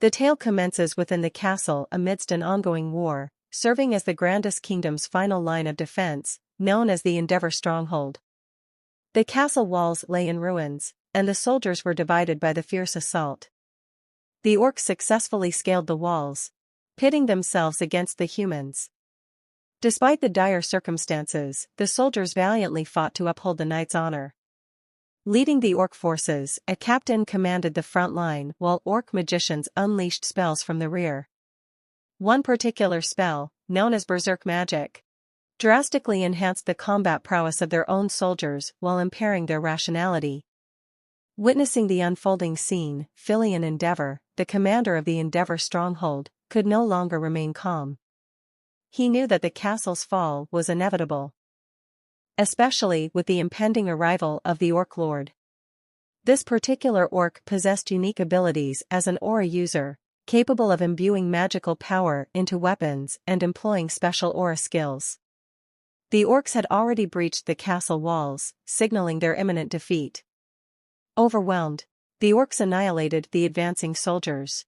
The tale commences within the castle amidst an ongoing war, serving as the grandest kingdom's final line of defense, known as the Endeavor Stronghold. The castle walls lay in ruins, and the soldiers were divided by the fierce assault. The orcs successfully scaled the walls, pitting themselves against the humans. Despite the dire circumstances, the soldiers valiantly fought to uphold the knight's honor. Leading the orc forces, a captain commanded the front line while orc magicians unleashed spells from the rear. One particular spell, known as berserk magic, drastically enhanced the combat prowess of their own soldiers while impairing their rationality. Witnessing the unfolding scene, Filian Endeavor, the commander of the Endeavor stronghold, could no longer remain calm. He knew that the castle's fall was inevitable, especially with the impending arrival of the Orc Lord. This particular orc possessed unique abilities as an aura user, capable of imbuing magical power into weapons and employing special aura skills. The orcs had already breached the castle walls, signaling their imminent defeat. Overwhelmed, the orcs annihilated the advancing soldiers.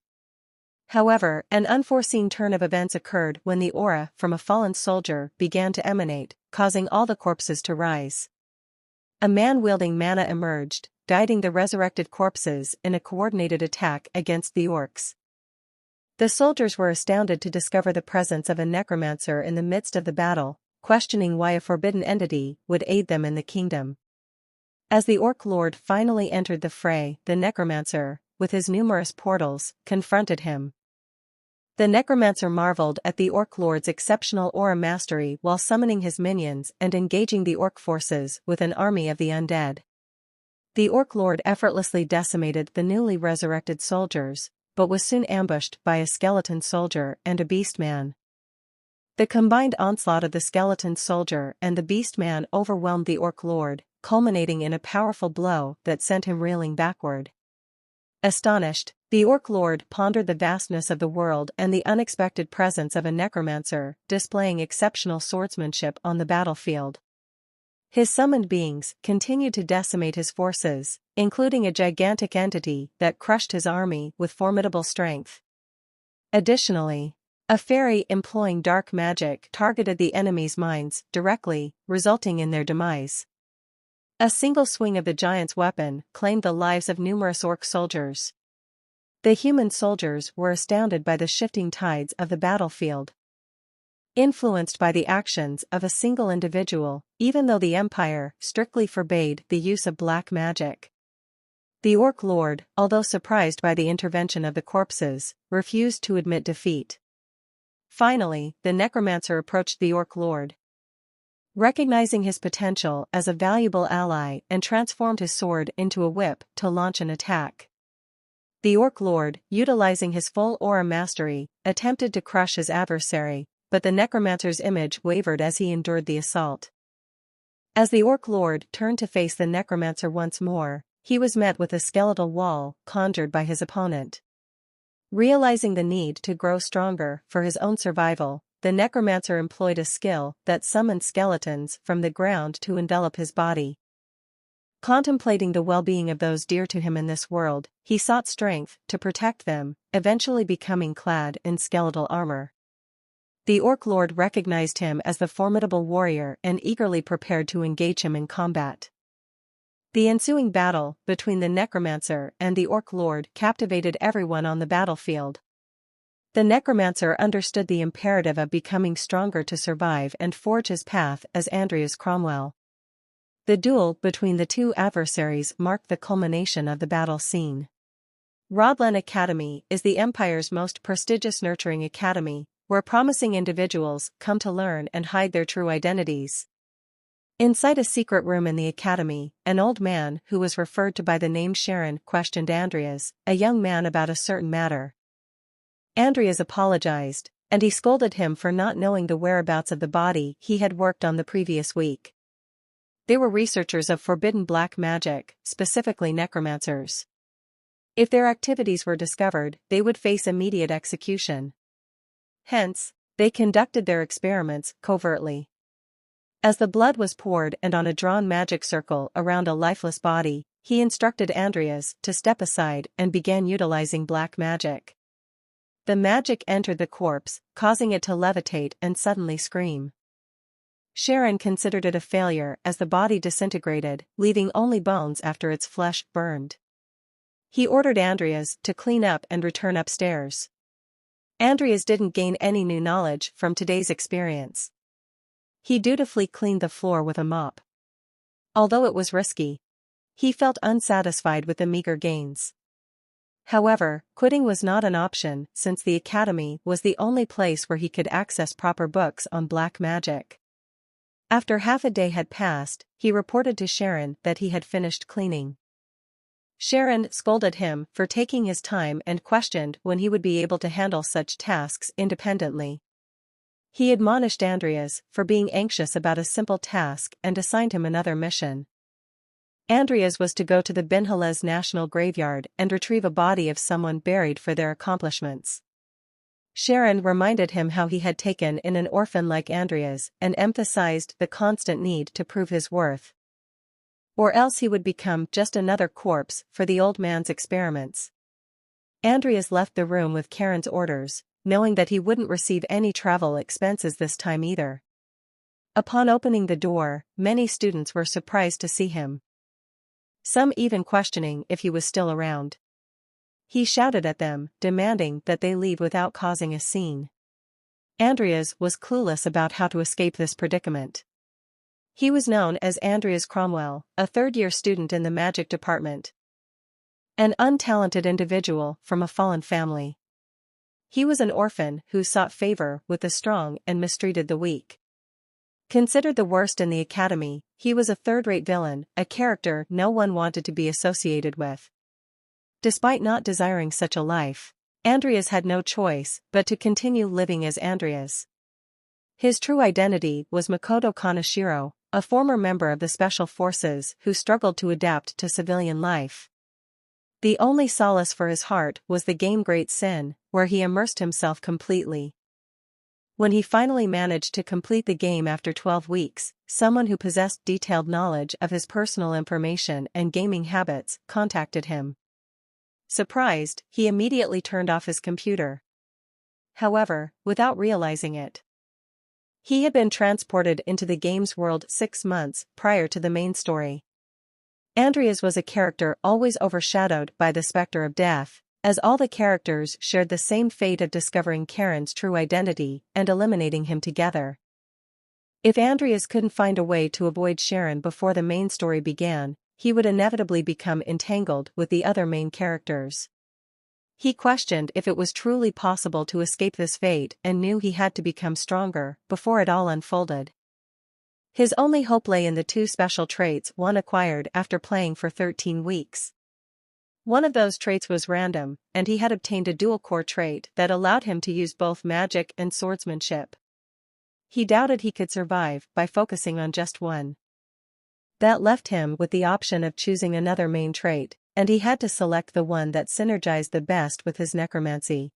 However, an unforeseen turn of events occurred when the aura from a fallen soldier began to emanate, causing all the corpses to rise. A man wielding mana emerged, guiding the resurrected corpses in a coordinated attack against the orcs. The soldiers were astounded to discover the presence of a necromancer in the midst of the battle, questioning why a forbidden entity would aid them in the kingdom. As the Orc Lord finally entered the fray, the necromancer, with his numerous portals, confronted him. The necromancer marveled at the Orc Lord's exceptional aura mastery while summoning his minions and engaging the orc forces with an army of the undead. The Orc Lord effortlessly decimated the newly resurrected soldiers, but was soon ambushed by a skeleton soldier and a beast man. The combined onslaught of the skeleton soldier and the beast man overwhelmed the Orc Lord, culminating in a powerful blow that sent him reeling backward. Astonished, the Orc Lord pondered the vastness of the world and the unexpected presence of a necromancer displaying exceptional swordsmanship on the battlefield. His summoned beings continued to decimate his forces, including a gigantic entity that crushed his army with formidable strength. Additionally, a fairy employing dark magic targeted the enemy's minds directly, resulting in their demise. A single swing of the giant's weapon claimed the lives of numerous orc soldiers. The human soldiers were astounded by the shifting tides of the battlefield. Influenced by the actions of a single individual, even though the Empire strictly forbade the use of black magic. The Orc Lord, although surprised by the intervention of the corpses, refused to admit defeat. Finally, the necromancer approached the Orc Lord, recognizing his potential as a valuable ally, and transformed his sword into a whip to launch an attack. The Orc Lord, utilizing his full aura mastery, attempted to crush his adversary, but the necromancer's image wavered as he endured the assault. As the Orc Lord turned to face the necromancer once more, he was met with a skeletal wall conjured by his opponent. Realizing the need to grow stronger for his own survival, the necromancer employed a skill that summoned skeletons from the ground to envelop his body. Contemplating the well-being of those dear to him in this world, he sought strength to protect them, eventually becoming clad in skeletal armor. The Orc Lord recognized him as the formidable warrior and eagerly prepared to engage him in combat. The ensuing battle between the necromancer and the Orc Lord captivated everyone on the battlefield. The necromancer understood the imperative of becoming stronger to survive and forge his path as Andreas Cromwell. The duel between the two adversaries marked the culmination of the battle scene. Rodlan Academy is the Empire's most prestigious nurturing academy, where promising individuals come to learn and hide their true identities. Inside a secret room in the academy, an old man who was referred to by the name Sharon questioned Andreas, a young man, about a certain matter. Andreas apologized, and he scolded him for not knowing the whereabouts of the body he had worked on the previous week. They were researchers of forbidden black magic, specifically necromancers. If their activities were discovered, they would face immediate execution. Hence, they conducted their experiments covertly. As the blood was poured and on a drawn magic circle around a lifeless body, he instructed Andreas to step aside and began utilizing black magic. The magic entered the corpse, causing it to levitate and suddenly scream. Sharon considered it a failure as the body disintegrated, leaving only bones after its flesh burned. He ordered Andreas to clean up and return upstairs. Andreas didn't gain any new knowledge from today's experience. He dutifully cleaned the floor with a mop. Although it was risky, he felt unsatisfied with the meager gains. However, quitting was not an option since the academy was the only place where he could access proper books on black magic. After half a day had passed, he reported to Sharon that he had finished cleaning. Sharon scolded him for taking his time and questioned when he would be able to handle such tasks independently. He admonished Andreas for being anxious about a simple task and assigned him another mission. Andreas was to go to the Binhalez National Graveyard and retrieve a body of someone buried for their accomplishments. Sharon reminded him how he had taken in an orphan like Andreas and emphasized the constant need to prove his worth. Or else he would become just another corpse for the old man's experiments. Andreas left the room with Karen's orders, knowing that he wouldn't receive any travel expenses this time either. Upon opening the door, many students were surprised to see him. Some even questioning if he was still around. He shouted at them, demanding that they leave without causing a scene. Andreas was clueless about how to escape this predicament. He was known as Andreas Cromwell, a third-year student in the magic department. An untalented individual from a fallen family. He was an orphan who sought favor with the strong and mistreated the weak. Considered the worst in the academy, he was a third-rate villain, a character no one wanted to be associated with. Despite not desiring such a life, Andreas had no choice but to continue living as Andreas. His true identity was Makoto Kaneshiro, a former member of the Special Forces who struggled to adapt to civilian life. The only solace for his heart was the game Great Sin, where he immersed himself completely. When he finally managed to complete the game after 12 weeks, someone who possessed detailed knowledge of his personal information and gaming habits contacted him. Surprised, he immediately turned off his computer. However, without realizing it, he had been transported into the game's world 6 months prior to the main story. Andreas was a character always overshadowed by the specter of death, as all the characters shared the same fate of discovering Karen's true identity and eliminating him together. If Andreas couldn't find a way to avoid Sharon before the main story began, he would inevitably become entangled with the other main characters. He questioned if it was truly possible to escape this fate and knew he had to become stronger before it all unfolded. His only hope lay in the 2 special traits one acquired after playing for 13 weeks. One of those traits was random, and he had obtained a dual-core trait that allowed him to use both magic and swordsmanship. He doubted he could survive by focusing on just one. That left him with the option of choosing another main trait, and he had to select the one that synergized the best with his necromancy.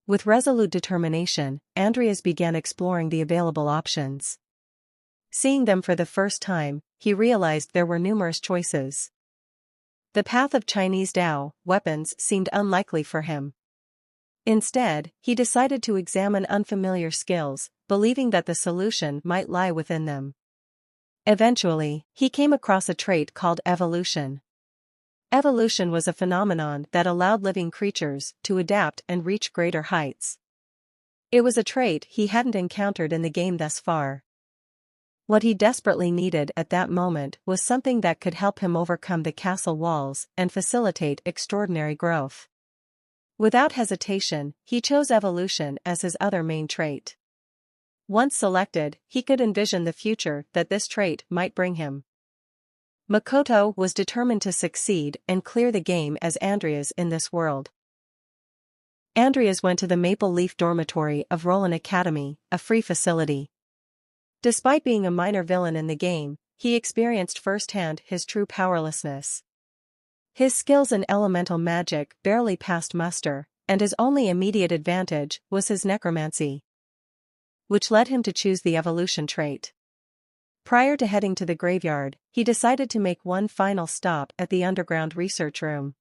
With resolute determination, Andreas began exploring the available options. Seeing them for the first time, he realized there were numerous choices. The path of Chinese Dao weapons seemed unlikely for him. Instead, he decided to examine unfamiliar skills, believing that the solution might lie within them. Eventually, he came across a trait called evolution. Evolution was a phenomenon that allowed living creatures to adapt and reach greater heights. It was a trait he hadn't encountered in the game thus far. What he desperately needed at that moment was something that could help him overcome the castle walls and facilitate extraordinary growth. Without hesitation, he chose evolution as his other main trait. Once selected, he could envision the future that this trait might bring him. Makoto was determined to succeed and clear the game as Andreas in this world. Andreas went to the Maple Leaf Dormitory of Roland Academy, a free facility. Despite being a minor villain in the game, he experienced firsthand his true powerlessness. His skills in elemental magic barely passed muster, and his only immediate advantage was his necromancy, which led him to choose the evolution trait. Prior to heading to the graveyard, he decided to make one final stop at the underground research room.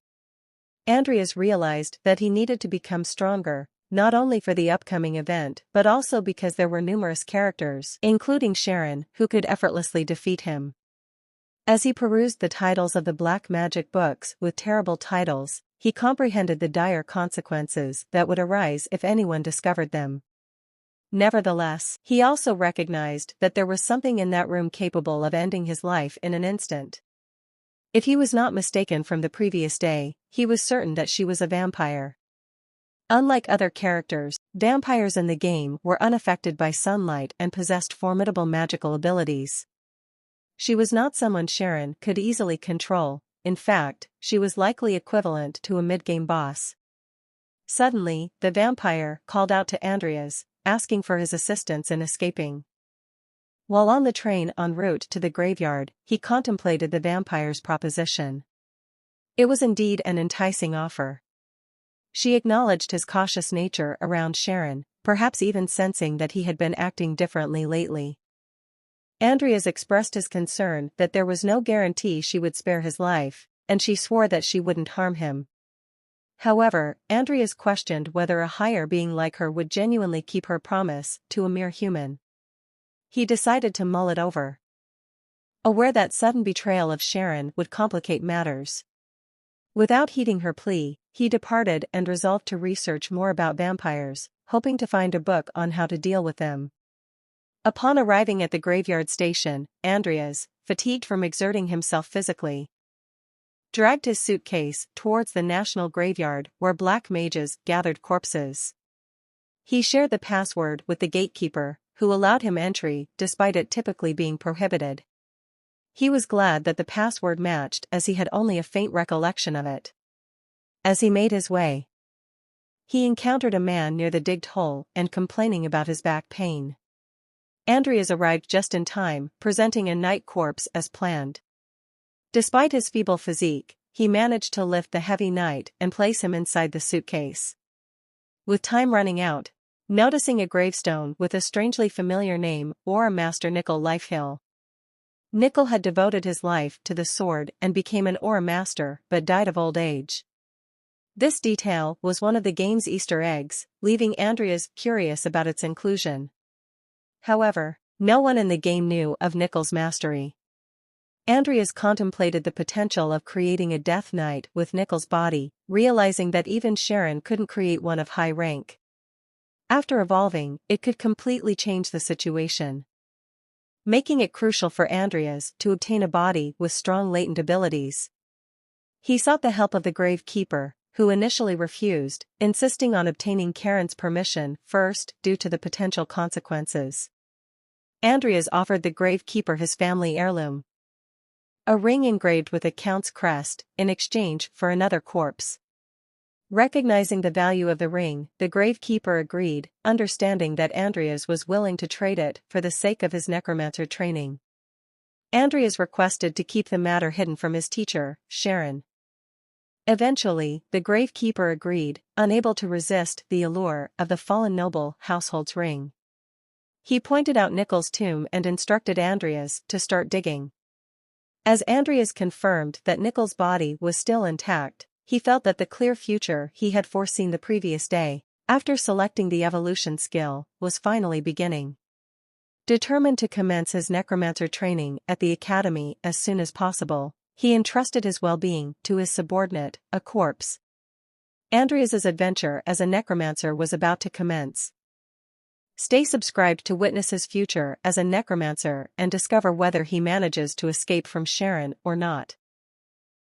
Andreas realized that he needed to become stronger, not only for the upcoming event but also because there were numerous characters, including Sharon, who could effortlessly defeat him. As he perused the titles of the black magic books with terrible titles, he comprehended the dire consequences that would arise if anyone discovered them. Nevertheless, he also recognized that there was something in that room capable of ending his life in an instant. If he was not mistaken from the previous day, he was certain that she was a vampire. Unlike other characters, vampires in the game were unaffected by sunlight and possessed formidable magical abilities. She was not someone Sharon could easily control. In fact, she was likely equivalent to a mid-game boss. Suddenly, the vampire called out to Andreas, asking for his assistance in escaping. While on the train en route to the graveyard, he contemplated the vampire's proposition. It was indeed an enticing offer. She acknowledged his cautious nature around Sharon, perhaps even sensing that he had been acting differently lately. Andreas expressed his concern that there was no guarantee she would spare his life, and she swore that she wouldn't harm him. However, Andreas questioned whether a higher being like her would genuinely keep her promise to a mere human. He decided to mull it over, aware that sudden betrayal of Sharon would complicate matters. Without heeding her plea, he departed and resolved to research more about vampires, hoping to find a book on how to deal with them. Upon arriving at the graveyard station, Andreas, fatigued from exerting himself physically, dragged his suitcase towards the national graveyard where black mages gathered corpses. He shared the password with the gatekeeper, who allowed him entry despite it typically being prohibited. He was glad that the password matched as he had only a faint recollection of it. As he made his way, he encountered a man near the digged hole and complaining about his back pain. Andreas arrived just in time, presenting a night corpse as planned. Despite his feeble physique, he managed to lift the heavy knight and place him inside the suitcase. With time running out, noticing a gravestone with a strangely familiar name, Aura Master Nickel Lifehill. Nickel had devoted his life to the sword and became an Aura Master but died of old age. This detail was one of the game's Easter eggs, leaving Andreas curious about its inclusion. However, no one in the game knew of Nickel's mastery. Andreas contemplated the potential of creating a Death Knight with Nickel's body, realizing that even Sharon couldn't create one of high rank. After evolving, it could completely change the situation, making it crucial for Andreas to obtain a body with strong latent abilities. He sought the help of the Gravekeeper, who initially refused, insisting on obtaining Karen's permission first due to the potential consequences. Andreas offered the Gravekeeper his family heirloom, a ring engraved with a count's crest, in exchange for another corpse. Recognizing the value of the ring, the Gravekeeper agreed, understanding that Andreas was willing to trade it for the sake of his necromancer training. Andreas requested to keep the matter hidden from his teacher, Sharon. Eventually, the Gravekeeper agreed, unable to resist the allure of the fallen noble household's ring. He pointed out Nickel's tomb and instructed Andreas to start digging. As Andreas confirmed that Nickel's body was still intact, he felt that the clear future he had foreseen the previous day, after selecting the evolution skill, was finally beginning. Determined to commence his necromancer training at the academy as soon as possible, he entrusted his well-being to his subordinate, a corpse. Andreas's adventure as a necromancer was about to commence. Stay subscribed to witness his future as a necromancer and discover whether he manages to escape from Sharon or not.